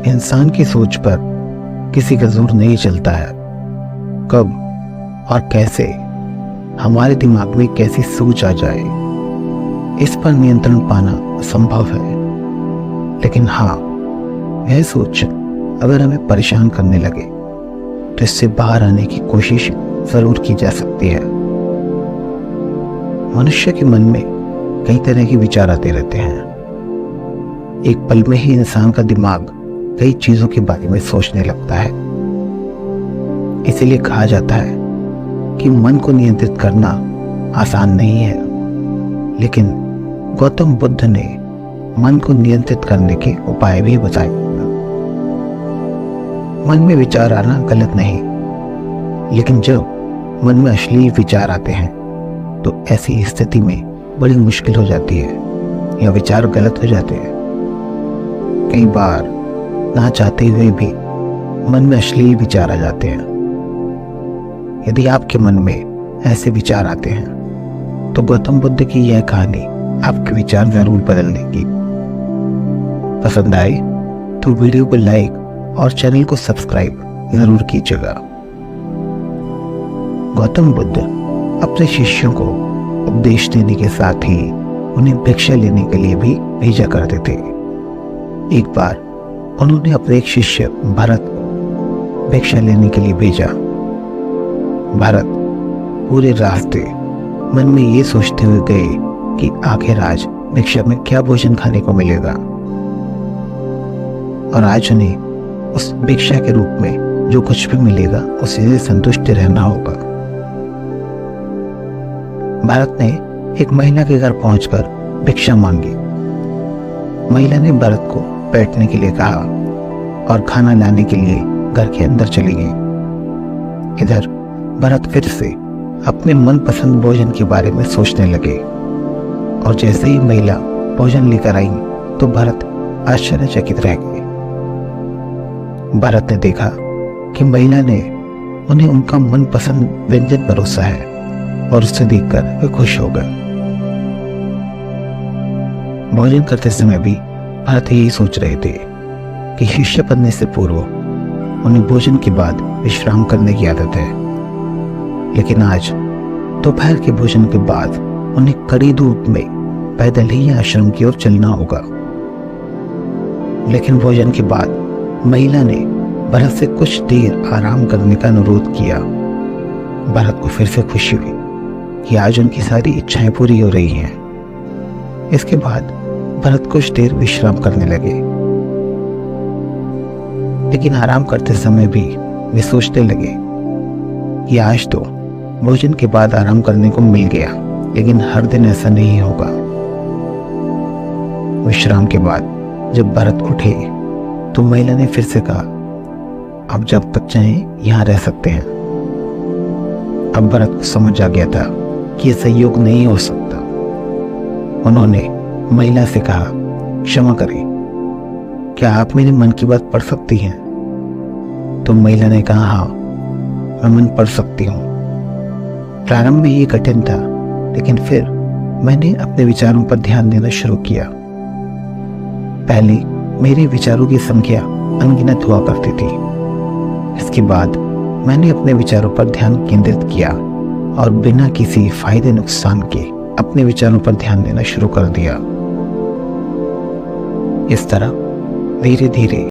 इंसान की सोच पर किसी का जोर नहीं चलता है। कब और कैसे हमारे दिमाग में कैसी सोच आ जाए, इस पर नियंत्रण पाना असंभव है। लेकिन हाँ, यह सोच अगर हमें परेशान करने लगे तो इससे बाहर आने की कोशिश जरूर की जा सकती है। मनुष्य के मन में कई तरह के विचार आते रहते हैं। एक पल में ही इंसान का दिमाग कई चीजों के बारे में सोचने लगता है। इसीलिए कहा जाता है कि मन को नियंत्रित करना आसान नहीं है, लेकिन गौतम बुद्ध ने मन को नियंत्रित करने के उपाय भी बताए। मन में विचार आना गलत नहीं, लेकिन जब मन में अश्लील विचार आते हैं तो ऐसी स्थिति में बड़ी मुश्किल हो जाती है या विचार गलत हो जाते हैं। कई बार ना चाहते हुए भी मन में अश्लील विचार आ जाते हैं। यदि आपके मन में ऐसे विचार आते हैं तो गौतम बुद्ध की यह कहानी आपके विचार जरूर बदल देगी। पसंद आए तो वीडियो को लाइक और चैनल को सब्सक्राइब जरूर कीजिएगा। गौतम बुद्ध अपने शिष्यों को उपदेश देने के साथ ही उन्हें भिक्षा लेने के लिए भी भेजा करते थे। एक बार उन्होंने अपने एक शिष्य भरत को भिक्षा लेने के लिए भेजा। भरत पूरे रास्ते मन में ये सोचते हुए गए कि आखिर आज भिक्षा में क्या भोजन खाने को मिलेगा और आज उन्हें उस भिक्षा के रूप में जो कुछ भी मिलेगा उससे संतुष्ट रहना होगा। भरत ने एक महिला के घर पहुंचकर भिक्षा मांगी। महिला ने भरत को बैठने के लिए कहा और खाना लाने के लिए घर के अंदर चली गई। इधर भरत फिर से अपने मनपसंद भोजन के बारे में सोचने लगे और जैसे ही महिला भोजन लेकर आई तो भरत आश्चर्यचकित रह गए। भरत ने देखा कि महिला ने उन्हें उनका मनपसंद व्यंजन परोसा है और उसे देखकर वे खुश हो गए। भोजन करते समय भी भरत यही सोच रहे थे कि शिष्य बनने से पूर्व उन्हें भोजन के बाद विश्राम करने की आदत है, लेकिन आज दोपहर के भोजन के बाद उन्हें कड़ी धूप में पैदल ही आश्रम की ओर चलना होगा। लेकिन भोजन के बाद महिला ने भरत से कुछ देर आराम करने का अनुरोध किया। भरत को फिर से खुशी हुई कि आज उनकी सारी इच्छाएं पूरी हो रही हैं। इसके बाद भरत कुछ देर विश्राम करने लगे, लेकिन आराम करते समय भी वे सोचने लगे कि आज तो भोजन के बाद आराम करने को मिल गया, लेकिन हर दिन ऐसा नहीं होगा। विश्राम के बाद जब भरत उठे तो महिला ने फिर से कहा, अब जब तक चाहें यहां रह सकते हैं। अब भरत को समझ आ गया था कि यह संयोग नहीं हो सकता। उन्होंने महिला से कहा, क्षमा करें, क्या आप मेरे मन की बात पढ़ सकती हैं? तो महिला ने कहा, हाँ, मैं मन पढ़ सकती हूँ। प्रारंभ में ये कठिन था, लेकिन फिर मैंने अपने विचारों पर ध्यान देना शुरू किया। पहले मेरे विचारों की संख्या अनगिनत हुआ करती थी। इसके बाद मैंने अपने विचारों पर ध्यान केंद्रित किया और बिना किसी फायदे नुकसान के अपने विचारों पर ध्यान देना शुरू कर दिया। इस तरह धीरे धीरे